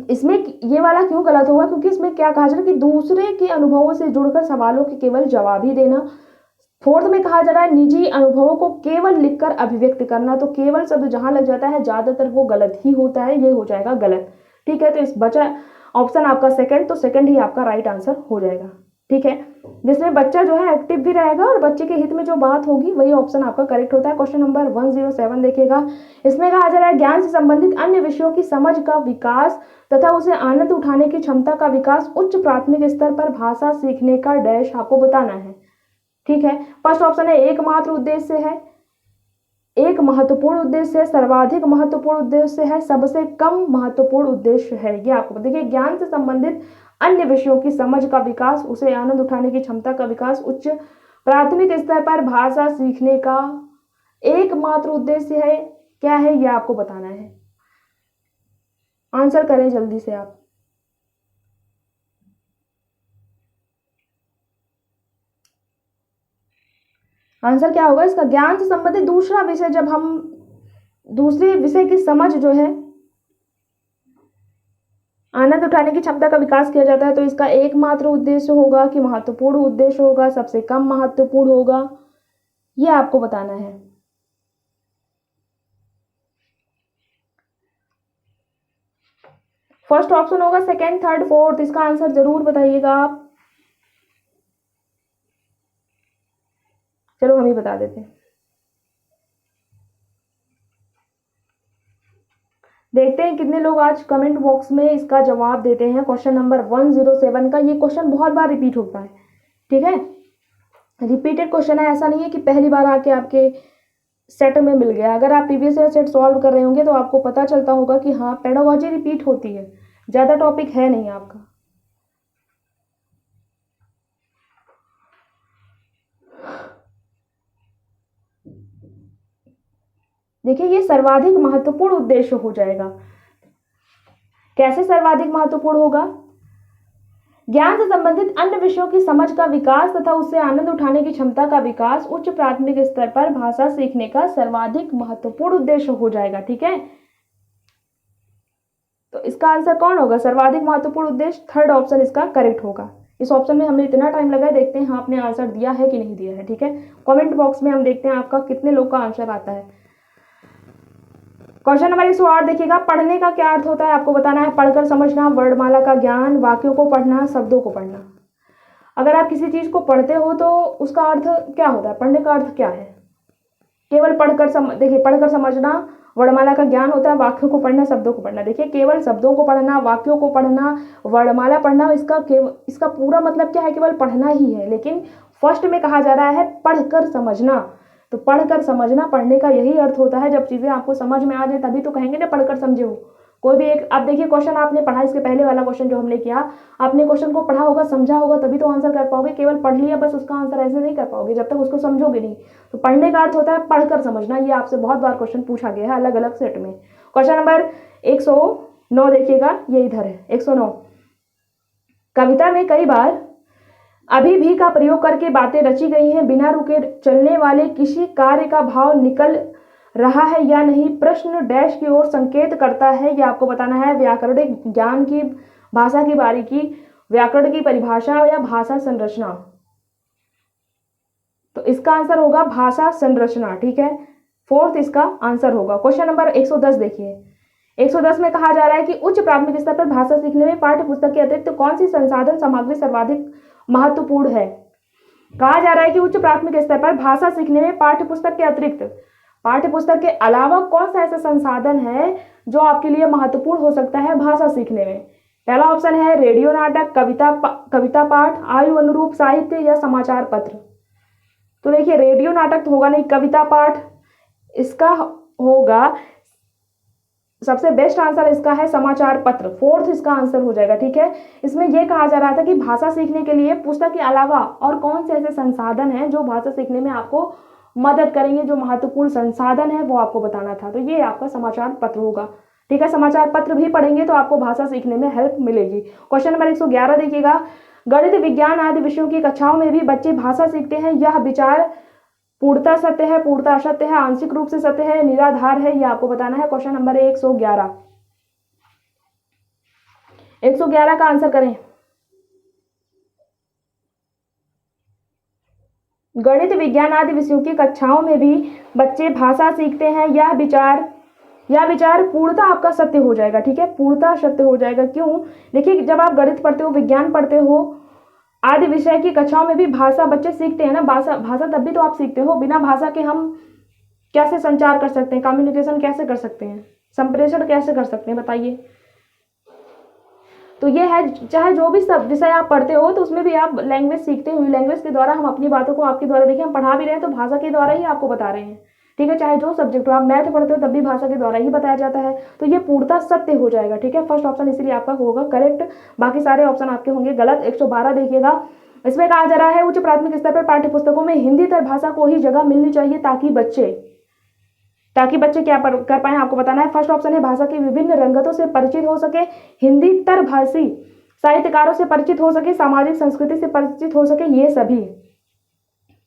इसमें ये वाला क्यों गलत होगा, क्योंकि इसमें क्या कहा जा रहा है कि दूसरे के अनुभवों से जुड़कर सवालों के केवल जवाब ही देना। फोर्थ में कहा जा रहा है निजी अनुभवों को केवल लिखकर अभिव्यक्त करना, तो केवल शब्द जहां लग जाता है ज्यादातर वो गलत ही होता है, ये हो जाएगा गलत। ठीक है, तो इस बचा ऑप्शन आपका सेकंड, तो सेकंड ही आपका राइट आंसर हो जाएगा। ठीक है, जिसमें बच्चा जो है एक्टिव भी रहेगा और बच्चे के हित में जो बात होगी वही ऑप्शन आपका करेक्ट होता है। क्वेश्चन नंबर 107 देखिएगा, इसमें कहा जा रहा है ज्ञान से संबंधित अन्य विषयों की समझ का विकास तथा उसे आनंद उठाने की क्षमता का विकास उच्च प्राथमिक स्तर पर भाषा सीखने का डैश आपको बताना है। ठीक है, फर्स्ट ऑप्शन है एकमात्र उद्देश्य है, एक महत्वपूर्ण उद्देश्य है, सर्वाधिक महत्वपूर्ण उद्देश्य है, सबसे कम महत्वपूर्ण उद्देश्य है। ये आपको देखिए ज्ञान से संबंधित अन्य विषयों की समझ का विकास, उसे आनंद उठाने की क्षमता का विकास, उच्च प्राथमिक स्तर पर भाषा सीखने का एकमात्र उद्देश्य है, क्या है ये आपको बताना है। आंसर करें जल्दी से आप। आंसर क्या होगा इसका, ज्ञान से संबंधित दूसरा विषय, जब हम दूसरे विषय की समझ जो है आनंद उठाने की क्षमता का विकास किया जाता है, तो इसका एकमात्र उद्देश्य होगा कि महत्वपूर्ण उद्देश्य होगा, सबसे कम महत्वपूर्ण होगा, ये आपको बताना है। फर्स्ट ऑप्शन होगा, सेकंड, थर्ड, फोर्थ, इसका आंसर जरूर बताइएगा आप। चलो हम ही बता देते हैं, देखते हैं कितने लोग आज कमेंट बॉक्स में इसका जवाब देते हैं। क्वेश्चन नंबर 107 का, ये क्वेश्चन बहुत बार रिपीट होता है। ठीक है, रिपीटेड क्वेश्चन है, ऐसा नहीं है कि पहली बार आके आपके सेट में मिल गया। अगर आप प्रीवियस ईयर सेट सॉल्व कर रहे होंगे तो आपको पता चलता होगा कि हाँ पेडागोजी रिपीट होती है, ज्यादा टॉपिक है नहीं आपका। देखिए ये सर्वाधिक महत्वपूर्ण उद्देश्य हो जाएगा। कैसे सर्वाधिक महत्वपूर्ण होगा, ज्ञान से संबंधित अन्य विषयों की समझ का विकास तथा उससे आनंद उठाने की क्षमता का विकास उच्च प्राथमिक स्तर पर भाषा सीखने का सर्वाधिक महत्वपूर्ण उद्देश्य हो जाएगा। ठीक है, तो इसका आंसर कौन होगा, सर्वाधिक महत्वपूर्ण उद्देश्य, थर्ड ऑप्शन इसका करेक्ट होगा। इस ऑप्शन में हमने इतना टाइम लगाया, देखते हैं हाँ आपने आंसर दिया है कि नहीं दिया है। ठीक है, कमेंट बॉक्स में हम देखते हैं आपका कितने लोग का आंसर आता है। क्वेश्चन नंबर 108 देखिएगा, पढ़ने का क्या अर्थ होता है आपको बताना है। पढ़कर समझना, वर्णमाला का ज्ञान, वाक्यों को पढ़ना, शब्दों को पढ़ना। अगर आप किसी चीज को पढ़ते हो तो उसका अर्थ क्या होता है, पढ़ने का अर्थ क्या है, केवल पढ़कर देखिए पढ़कर समझना, वर्णमाला का ज्ञान होता है, वाक्यों को पढ़ना, शब्दों को पढ़ना। देखिए केवल शब्दों को पढ़ना, वाक्यों को पढ़ना, वर्णमाला पढ़ना, इसका पूरा मतलब क्या है, केवल पढ़ना ही है। लेकिन फर्स्ट में कहा जा रहा है पढ़कर समझना, तो पढ़कर समझना, पढ़ने का यही अर्थ होता है। जब चीजें आपको समझ में आ जाए तभी तो कहेंगे ना पढ़कर समझे हो। कोई भी एक, अब देखिए क्वेश्चन आपने पढ़ा, इसके पहले वाला क्वेश्चन जो हमने किया, आपने क्वेश्चन को पढ़ा होगा, समझा होगा, तभी तो आंसर कर पाओगे। केवल पढ़ लिया बस उसका आंसर ऐसे नहीं कर पाओगे जब तक उसको समझोगे नहीं। तो पढ़ने का अर्थ होता है पढ़कर समझना। ये आपसे बहुत बार क्वेश्चन पूछा गया है अलग अलग सेट में। क्वेश्चन नंबर 109 देखिएगा, ये इधर है 109। कविता में कई बार अभी भी का प्रयोग करके बातें रची गई हैं, बिना रुके चलने वाले किसी कार्य का भाव निकल रहा है या नहीं, प्रश्न डैश की ओर संकेत करता है, यह आपको बताना है। व्याकरणिक ज्ञान की, भाषा की बारीकी, व्याकरण की परिभाषा या भाषा संरचना। तो इसका आंसर होगा भाषा संरचना। ठीक है, फोर्थ इसका आंसर होगा। क्वेश्चन नंबर 110 देखिए। 110 में कहा जा रहा है कि उच्च प्राथमिक स्तर पर भाषा सीखने में पाठ्य पुस्तक के अतिरिक्त कौन सी संसाधन सामग्री सर्वाधिक महत्वपूर्ण है। कहा जा रहा है कि उच्च प्राथमिक स्तर पर भाषा सीखने में पाठ्य पुस्तक के अतिरिक्त, पाठ्य पुस्तक के अलावा कौन सा ऐसा संसाधन है जो आपके लिए महत्वपूर्ण हो सकता है भाषा सीखने में। पहला ऑप्शन है रेडियो नाटक, कविता पाठ, आयु अनुरूप साहित्य या समाचार पत्र। तो देखिए रेडियो नाटक तो होगा नहीं, कविता पाठ इसका होगा, सबसे बेस्ट आंसर इसका है समाचार पत्र, फोर्थ इसका आंसर हो जाएगा। ठीक है, इसमें यह कहा जा रहा था कि भाषा सीखने के लिए पुस्तक के अलावा और कौन से ऐसे संसाधन हैं जो भाषा सीखने में आपको मदद करेंगे, जो महत्वपूर्ण संसाधन है वो आपको बताना था। तो ये आपका समाचार पत्र होगा। ठीक है, समाचार पत्र भी पढ़ेंगे तो आपको भाषा सीखने में हेल्प मिलेगी। क्वेश्चन नंबर 111 देखिएगा। गणित, विज्ञान आदि विषयों की कक्षाओं में भी बच्चे भाषा सीखते हैं, यह विचार पूर्णतः सत्य है, पूर्णतः असत्य है, आंशिक रूप से सत्य है, निराधार है, यह आपको बताना है। क्वेश्चन नंबर 111 का आंसर करें। गणित, विज्ञान आदि विषयों की कक्षाओं में भी बच्चे भाषा सीखते हैं, यह विचार पूर्णतः आपका सत्य हो जाएगा। ठीक है, पूर्णतः सत्य हो जाएगा। क्यों? देखिए जब आप गणित पढ़ते हो, विज्ञान पढ़ते हो, आदि विषय की कक्षाओं में भी भाषा बच्चे सीखते हैं ना। भाषा तब भी तो आप सीखते हो, बिना भाषा के हम कैसे संचार कर सकते हैं, कम्युनिकेशन कैसे कर सकते हैं, संप्रेषण कैसे कर सकते हैं, बताइए। तो ये है, चाहे जो भी सब विषय आप पढ़ते हो तो उसमें भी आप लैंग्वेज सीखते हो, लैंग्वेज के द्वारा हम अपनी बातों को आपके द्वारा, देखिए हम पढ़ा भी रहे हैं तो भाषा के द्वारा ही आपको बता रहे हैं। ठीक है, चाहे जो सब्जेक्ट हो, आप मैथ पढ़ते हो तब भी भाषा के द्वारा ही बताया जाता है। तो ये पूर्णतः सत्य हो जाएगा। ठीक है, फर्स्ट ऑप्शन इसलिए आपका होगा करेक्ट, बाकी सारे ऑप्शन आपके होंगे गलत। 112 देखिएगा। इसमें कहा जा रहा है उच्च प्राथमिक स्तर पर पाठ्य पुस्तकों में हिंदी तर भाषा को ही जगह मिलनी चाहिए ताकि बच्चे क्या कर पाए, आपको बताना है। फर्स्ट ऑप्शन है भाषा की विभिन्न रंगतों से परिचित हो सके, हिंदी तर भाषी साहित्यकारों से परिचित हो सके, सामाजिक संस्कृति से परिचित हो सके, ये सभी।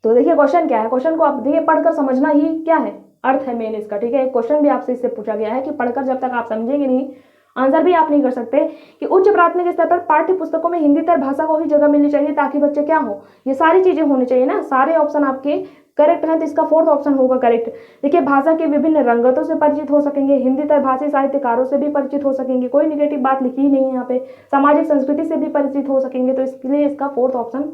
तो देखिए क्वेश्चन क्या है, क्वेश्चन को आप देखिए पढ़कर समझना ही क्या है, अर्थ है मेन इसका। ठीक है, एक क्वेश्चन भी आपसे इससे पूछा गया है कि पढ़कर जब तक आप समझेंगे नहीं, आंसर भी आप नहीं कर सकते, कि उच्च प्राथमिक स्तर पर पाठ्य पुस्तकों में हिंदी तर भाषा को ही जगह मिलनी चाहिए ताकि बच्चे क्या हो, ये सारी चीजें होनी चाहिए ना। सारे ऑप्शन आपके करेक्ट हैं, तो इसका फोर्थ ऑप्शन होगा करेक्ट। देखिए भाषा के विभिन्न रंगतों से परिचित हो सकेंगे, हिंदी तर भाषी साहित्यकारों से भी परिचित हो सकेंगे, कोई निगेटिव बात लिखी ही नहीं है यहाँ पे, सामाजिक संस्कृति से भी परिचित हो सकेंगे, तो इसलिए इसका फोर्थ ऑप्शन।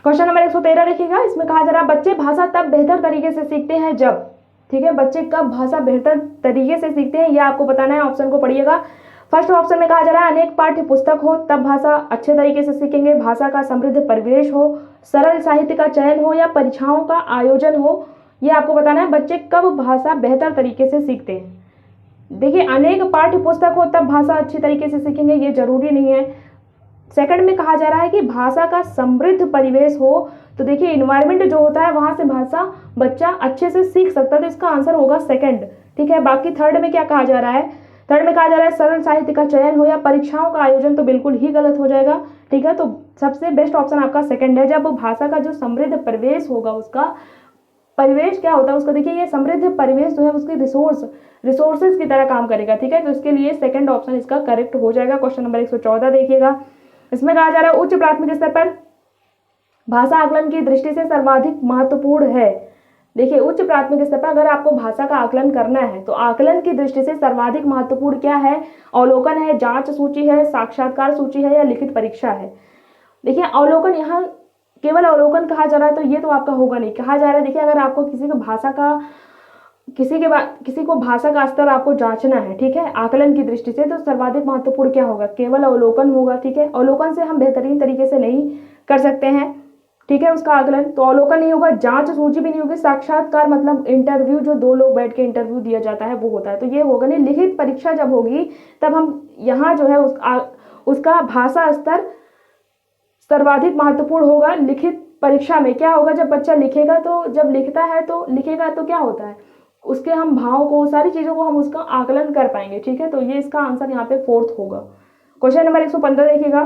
क्वेश्चन नंबर 113 देखिएगा। इसमें कहा जा रहा है बच्चे भाषा तब बेहतर तरीके से सीखते हैं जब, ठीक है, बच्चे कब भाषा बेहतर तरीके से सीखते हैं, यह आपको बताना है। ऑप्शन को पढ़िएगा। फर्स्ट ऑप्शन में कहा जा रहा है अनेक पाठ्य पुस्तक हो तब भाषा अच्छे तरीके से सीखेंगे, भाषा का समृद्ध परिवेश हो, सरल साहित्य का चयन हो या परीक्षाओं का आयोजन हो, ये आपको बताना है बच्चे कब भाषा बेहतर तरीके से सीखते हैं। देखिए अनेक पाठ्य पुस्तक हो तब भाषा अच्छी तरीके से सीखेंगे, ये जरूरी नहीं है। सेकंड में कहा जा रहा है कि भाषा का समृद्ध परिवेश हो, तो देखिए इन्वायरमेंट जो होता है वहां से भाषा बच्चा अच्छे से सीख सकता है, तो इसका आंसर होगा सेकंड। ठीक है, बाकी थर्ड में क्या कहा जा रहा है, थर्ड में कहा जा रहा है सरल साहित्य का चयन हो या परीक्षाओं का आयोजन, तो बिल्कुल ही गलत हो जाएगा। ठीक है, तो सबसे बेस्ट ऑप्शन आपका सेकंड है। जब भाषा का जो समृद्ध परिवेश होगा, उसका परिवेश क्या होता है उसका, देखिए ये समृद्ध परिवेश जो है उसके रिसोर्सेज की तरह काम करेगा। ठीक है, तो इसके लिए सेकंड ऑप्शन इसका करेक्ट हो जाएगा। क्वेश्चन नंबर 114 देखिएगा। इसमें कहा जा रहा है उच्च प्राथमिक स्तर पर भाषा आकलन की दृष्टि से सर्वाधिक महत्वपूर्ण है। देखिए उच्च प्राथमिक स्तर पर अगर आपको भाषा का आकलन करना है तो आकलन की दृष्टि से सर्वाधिक महत्वपूर्ण क्या है, अवलोकन है, जांच सूची है, साक्षात्कार सूची है या लिखित परीक्षा है। देखिए अवलोकन, यहाँ केवल अवलोकन कहा जा रहा है तो ये तो आपका होगा नहीं। कहा जा रहा है देखिए अगर आपको किसी को भाषा का स्तर आपको जांचना है, ठीक है, आकलन की दृष्टि से, तो सर्वाधिक महत्वपूर्ण क्या होगा, केवल अवलोकन होगा। ठीक है, अवलोकन से हम बेहतरीन तरीके से नहीं कर सकते हैं, ठीक है, उसका आकलन, तो अवलोकन नहीं होगा, जांच सूची भी नहीं होगी, साक्षात्कार मतलब इंटरव्यू, जो दो लोग बैठ के इंटरव्यू दिया जाता है वो होता है, तो ये होगा नहीं। लिखित परीक्षा जब होगी तब हम यहाँ जो है उसका भाषा स्तर सर्वाधिक महत्वपूर्ण होगा। लिखित परीक्षा में क्या होगा, जब बच्चा लिखेगा, तो जब लिखेगा तो क्या होता है, उसके हम भाव को, सारी चीजों को हम उसका आकलन कर पाएंगे। ठीक है, तो ये इसका आंसर यहाँ पे फोर्थ होगा। क्वेश्चन नंबर 115 देखिएगा।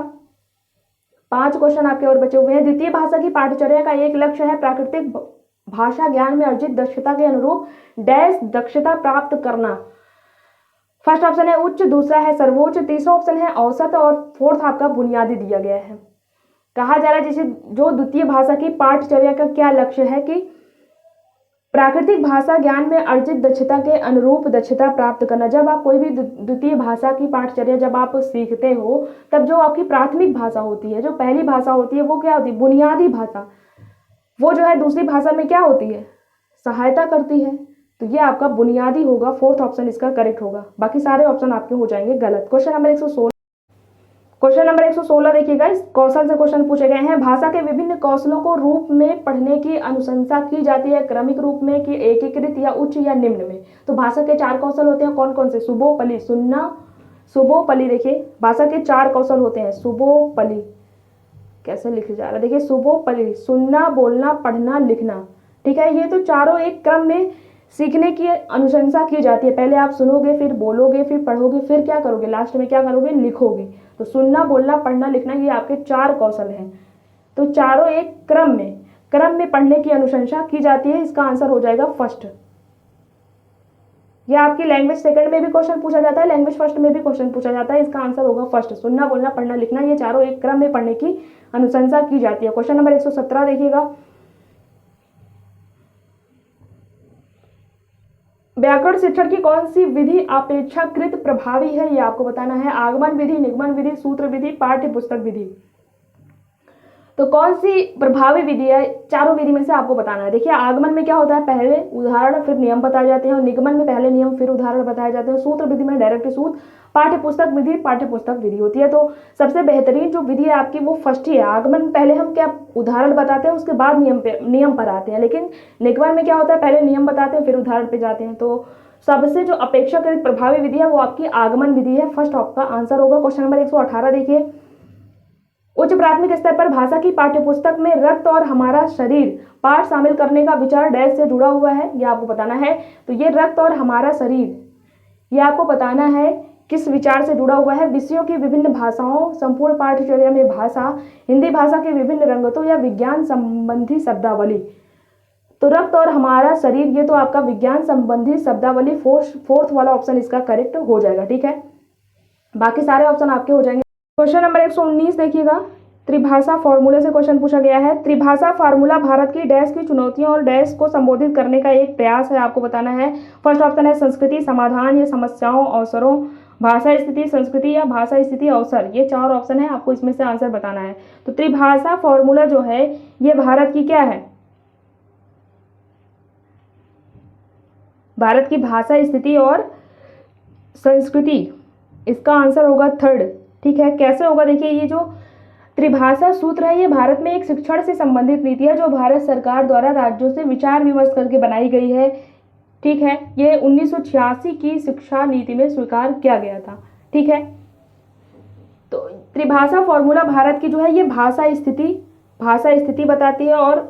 5 क्वेश्चन आपके और बचे हुए हैं। द्वितीय भाषा की पाठचर्या का एक लक्ष्य है प्राकृतिक भाषा ज्ञान में अर्जित दक्षता के अनुरूप डैश दक्षता प्राप्त करना। फर्स्ट ऑप्शन है उच्च, दूसरा है सर्वोच्च, तीसरा ऑप्शन है औसत और फोर्थ आपका बुनियादी दिया गया है। कहा जा रहा है जैसे जो द्वितीय भाषा की पाठचर्या का क्या लक्ष्य है कि प्राकृतिक भाषा ज्ञान में अर्जित दक्षता के अनुरूप दक्षता प्राप्त करना। जब आप कोई भी द्वितीय भाषा की पाठचर्या जब आप सीखते हो, तब जो आपकी प्राथमिक भाषा होती है, जो पहली भाषा होती है, वो क्या होती है? बुनियादी भाषा। वो जो है दूसरी भाषा में क्या होती है? सहायता करती है। तो ये आपका बुनियादी होगा, फोर्थ ऑप्शन इसका करेक्ट होगा। बाकी सारे ऑप्शन आपके हो जाएंगे गलत। क्वेश्चन नंबर 116, क्वेश्चन नंबर 116 देखिएगा, इस कौशल से क्वेश्चन पूछे गए हैं। भाषा के विभिन्न कौशलों को रूप में पढ़ने की अनुशंसा की जाती है, क्रमिक रूप में कि एकीकृत या उच्च या निम्न में। तो भाषा के 4 कौशल होते हैं, कौन कौन से? सुबोपली, सुनना, सुबोपली। देखिए भाषा के 4 कौशल होते हैं। सुबोपली कैसे लिखे जा रहा है, देखिए सुबोपली, सुनना, बोलना, पढ़ना, लिखना। ठीक है, ये तो चारों एक क्रम में सीखने की अनुशंसा की जाती है। पहले आप सुनोगे, फिर बोलोगे, फिर पढ़ोगे, फिर क्या करोगे? लास्ट में क्या करोगे? लिखोगे। तो सुनना, बोलना, पढ़ना, लिखना, ये आपके 4 कौशल हैं। तो चारों एक क्रम में पढ़ने की अनुशंसा की जाती है। इसका आंसर हो जाएगा फर्स्ट। यह आपकी लैंग्वेज सेकंड में भी क्वेश्चन पूछा जाता है, लैंग्वेज फर्स्ट में भी क्वेश्चन पूछा जाता है। इसका आंसर होगा फर्स्ट। सुनना, बोलना, पढ़ना, लिखना, ये चारों एक क्रम में पढ़ने की अनुशंसा की जाती है। क्वेश्चन नंबर 117 देखिएगा, व्याकरण शिक्षण की कौन सी विधि अपेक्षाकृत प्रभावी है? ये आपको बताना है। आगमन विधि, निगमन विधि, सूत्र विधि, पाठ्य पुस्तक विधि। तो कौन सी प्रभावी विधि है? चारों विधि में से आपको बताना है। देखिए आगमन में क्या होता है? पहले उदाहरण फिर नियम बताए जाते हैं, और निगमन में पहले नियम फिर उदाहरण बताए जाते हैं। सूत्र विधि में डायरेक्ट सूत्र। पाठ्य पुस्तक विधि पाठ्य पुस्तक विधि होती है। तो सबसे बेहतरीन जो विधि है आपकी वो फर्स्ट ही है। आगमन में पहले हम क्या उदाहरण बताते हैं, उसके बाद नियम पर आते हैं। लेकिन निगमन में क्या होता है? पहले नियम बताते हैं, फिर उदाहरण पे जाते हैं। तो सबसे जो अपेक्षाकृत प्रभावी विधि है वो आपकी आगमन विधि है। फर्स्ट आपका आंसर होगा। क्वेश्चन नंबर 118 देखिए, उच्च प्राथमिक स्तर पर भाषा की पाठ्यपुस्तक में रक्त और हमारा शरीर पाठ शामिल करने का विचार डैश से जुड़ा हुआ है, यह आपको बताना है। तो ये रक्त और हमारा शरीर, यह आपको बताना है किस विचार से जुड़ा हुआ है? विषयों की विभिन्न भाषाओं, संपूर्ण पाठ्यचर्या में भाषा, हिंदी भाषा के विभिन्न रंगतों या विज्ञान संबंधी शब्दावली। तो रक्त और हमारा शरीर, ये तो आपका विज्ञान संबंधी शब्दावली, फोर्थ वाला ऑप्शन इसका करेक्ट हो जाएगा। ठीक है, बाकी सारे ऑप्शन आपके हो जाएंगे। क्वेश्चन नंबर 119 देखिएगा, त्रिभाषा फॉर्मूले से क्वेश्चन पूछा गया है। त्रिभाषा फार्मूला भारत की डैश की चुनौतियों और डैश को संबोधित करने का एक प्रयास है, आपको बताना है। फर्स्ट ऑप्शन है संस्कृति, समाधान या समस्याओं, अवसरों, भाषा स्थिति, संस्कृति या भाषा स्थिति, अवसर। ये 4 ऑप्शन है, आपको इसमें से आंसर बताना है। तो त्रिभाषा फॉर्मूला जो है ये भारत की क्या है? भारत की भाषा स्थिति और संस्कृति। इसका आंसर होगा थर्ड। ठीक है, कैसे होगा? देखिए ये जो त्रिभाषा सूत्र है ये भारत में एक शिक्षण से संबंधित नीति है, जो भारत सरकार द्वारा राज्यों से विचार विमर्श करके बनाई गई है। ठीक है, ये 1986 की शिक्षा नीति में स्वीकार किया गया था। ठीक है, तो त्रिभाषा फॉर्मूला भारत की जो है ये भाषा स्थिति बताती है और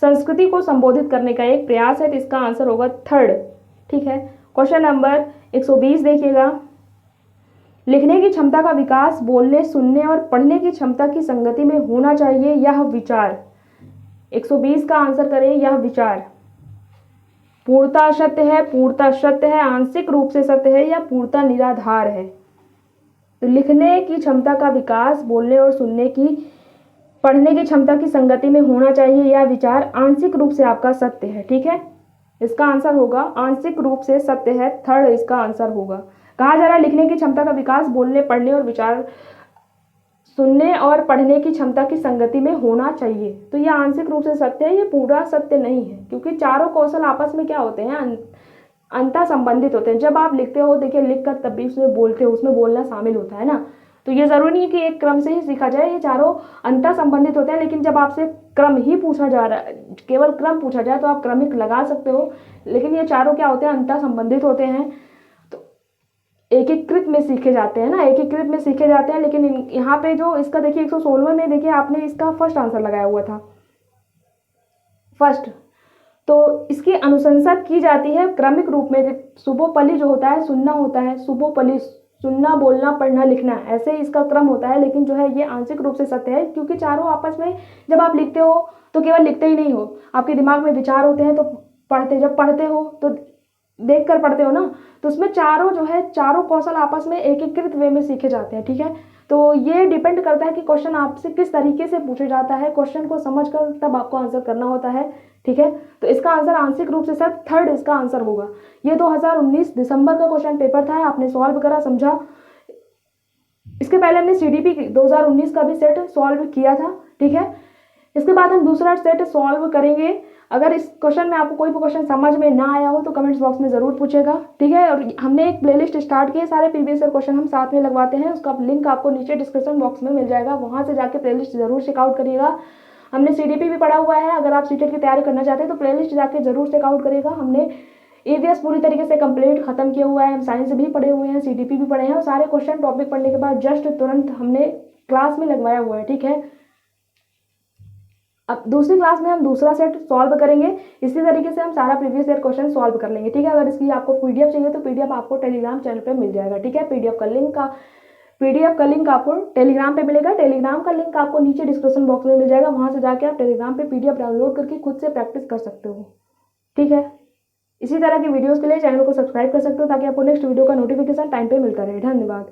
संस्कृति को संबोधित करने का एक प्रयास है। तो इसका आंसर होगा थर्ड। ठीक है, क्वेश्चन नंबर 120 देखिएगा, लिखने की क्षमता का विकास बोलने, सुनने और पढ़ने की क्षमता की संगति में होना चाहिए, यह विचार। 120 का आंसर करें, यह विचार पूर्णतः सत्य है, पूर्णतः सत्य है, आंशिक रूप से सत्य है या पूर्णतः निराधार है? तो लिखने की क्षमता का विकास बोलने और सुनने की, पढ़ने की क्षमता की संगति में होना चाहिए, यह विचार आंशिक रूप से आपका सत्य है। ठीक है, इसका आंसर होगा आंशिक रूप से सत्य है, थर्ड इसका आंसर होगा। कहा जा रहा है लिखने की क्षमता का विकास बोलने, पढ़ने और विचार, सुनने और पढ़ने की क्षमता की संगति में होना चाहिए। तो यह आंशिक रूप से सत्य है, ये पूरा सत्य नहीं है, क्योंकि चारों कौशल आपस में क्या होते हैं? अंतः संबंधित होते हैं। जब आप लिखते हो, देखिए लिख कर तब भी उसमें बोलते हो, उसमें बोलना शामिल होता है ना। तो ये जरूरी नहीं है कि एक क्रम से ही सीखा जाए, ये चारों अंतः संबंधित होते हैं। लेकिन जब आपसे क्रम ही पूछा जा रहा है, केवल क्रम पूछा जाए तो आप क्रमिक लगा सकते हो, लेकिन ये चारों क्या होते हैं? अंतः संबंधित होते हैं। तो एकीकृत में सीखे जाते हैं ना, एकीकृत में सीखे जाते हैं। लेकिन यहाँ पे जो इसका देखिए 116 में देखिए आपने इसका फर्स्ट आंसर लगाया हुआ था, फर्स्ट। तो इसकी अनुशंसा की जाती है क्रमिक रूप में। सुबोपली जो होता है, सुनना होता है, सुबोपली सुनना, बोलना, पढ़ना, लिखना, ऐसे इसका क्रम होता है। लेकिन जो है ये आंशिक रूप से सत्य है, क्योंकि चारों आपस में जब आप लिखते हो तो केवल लिखते ही नहीं हो, आपके दिमाग में विचार होते हैं। तो जब पढ़ते हो तो देख कर पढ़ते हो ना, तो उसमें चारों जो है, चारों कौशल आपस में एकीकृत वे में सीखे जाते हैं। ठीक है, तो ये डिपेंड करता है कि क्वेश्चन आपसे किस तरीके से पूछा जाता है, क्वेश्चन को समझकर तब आपको आंसर करना होता है, ठीक है। तो इसका आंसर आंशिक रूप से सर थर्ड इसका आंसर होगा। ये 2019 दिसंबर का क्वेश्चन पेपर था, आपने सॉल्व करा, समझा। इसके पहले हमने CDP 2019 का भी सेट सॉल्व किया था, ठीक है। इसके बाद हम दूसरा सेट सॉल्व करेंगे। अगर इस क्वेश्चन में आपको कोई भी क्वेश्चन समझ में ना आया हो तो कमेंट्स बॉक्स में ज़रूर पूछेगा, ठीक है। और हमने एक प्लेलिस्ट स्टार्ट की है, सारे प्रीवियस ईयर क्वेश्चन हम साथ में लगवाते हैं, उसका लिंक आपको नीचे डिस्क्रिप्शन बॉक्स में मिल जाएगा, वहाँ से जाके प्लेलिस्ट जरूर चेकआउट करिएगा। हमने CDP भी पढ़ा हुआ है, अगर आप सीटेट की तैयारी करना चाहते हैं तो प्लेलिस्ट जाके जरूर चेकआउट करिएगा। हमने EVS पूरी तरीके से कंप्लीट खत्म किया हुआ है, हम साइंस भी पढ़े हुए हैं, CDP भी पढ़े हैं, और सारे क्वेश्चन टॉपिक पढ़ने के बाद जस्ट तुरंत हमने क्लास में लगवाया हुआ है, ठीक है। अब दूसरी क्लास में हम दूसरा सेट सॉल्व करेंगे, इसी तरीके से हम सारा प्रीवियस ईयर क्वेश्चन सॉल्व कर लेंगे, ठीक है। अगर इसकी आपको PDF चाहिए तो PDF आपको टेलीग्राम चैनल पे मिल जाएगा, ठीक है। PDF का लिंक आपको टेलीग्राम पे मिलेगा, टेलीग्राम का लिंक आपको नीचे डिस्क्रिप्शन बॉक्स में मिल जाएगा, वहाँ से जाके आप टेलीग्राम पे PDF डाउनलोड करके खुद से प्रैक्टिस कर सकते हो, ठीक है। इसी तरह की वीडियोज़ के लिए चैनल को सब्सक्राइब कर सकते हो ताकि आपको नेक्स्ट वीडियो का नोटिफिकेशन टाइम पे मिलता रहे। धन्यवाद।